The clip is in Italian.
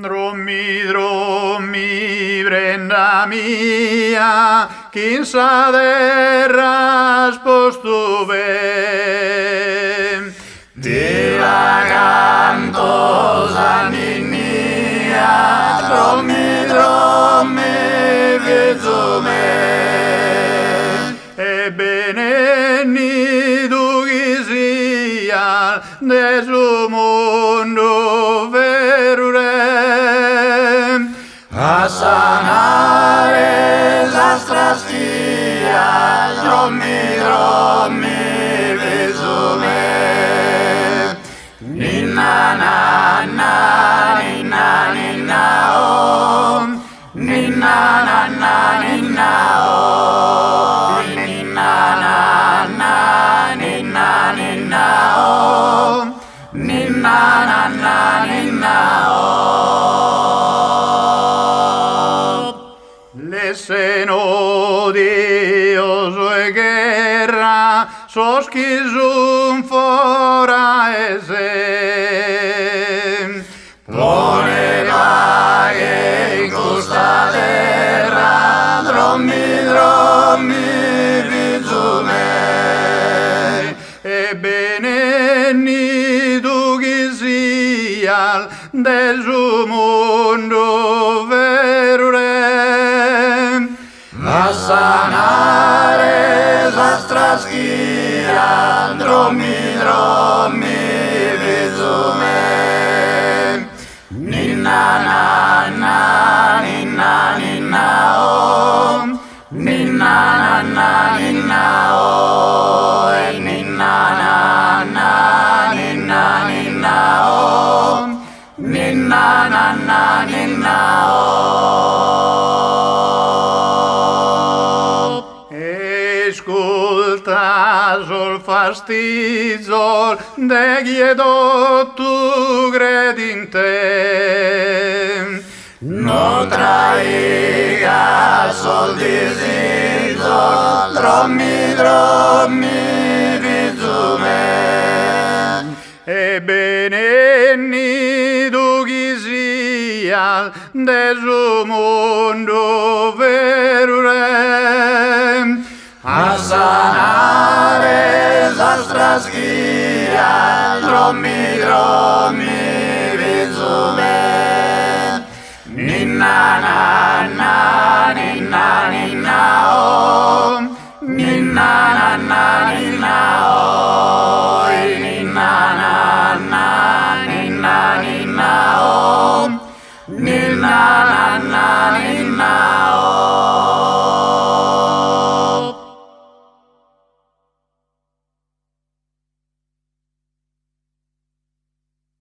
Drommi, drommi, prenda mia, chi sa terra sposto ben. Ti la canto, Sanninnia, drommi, drommi, vedo me. Ebbene, nido chi sia, de su mondo verurem, a sanare la strastia, drommi, drommi, vedo me. Ninna, na, na, ninna, ninna, oh, ninna, na, na, ninna, oh, ninna, na, na, ninna, ninna, oh, ninna, na, na, ninna, oh. Le seno Dio sue guerra, sos chi sun fora e se. Poneva che in questa terra, drommi, drommi, figlio me. Ebbene, nido chi sia, del suo mondo verurem, a sanare la straschia, drommi, drommi, figlio me. Ninna, na, na, ninna, ninna, oh, ninna, na, na, ninna, oh, ninna, na, na, ninna, ninna, oh, ninna, na, na, ninna, oh. Ascolta sol fastizol de chiedo tu credi in te. Non traiga sol disizol, drommi, drommi, figlio me. Ebbene, nido chi sia, del suo mondo verurem, a sanare la straschia, drommi, drommi,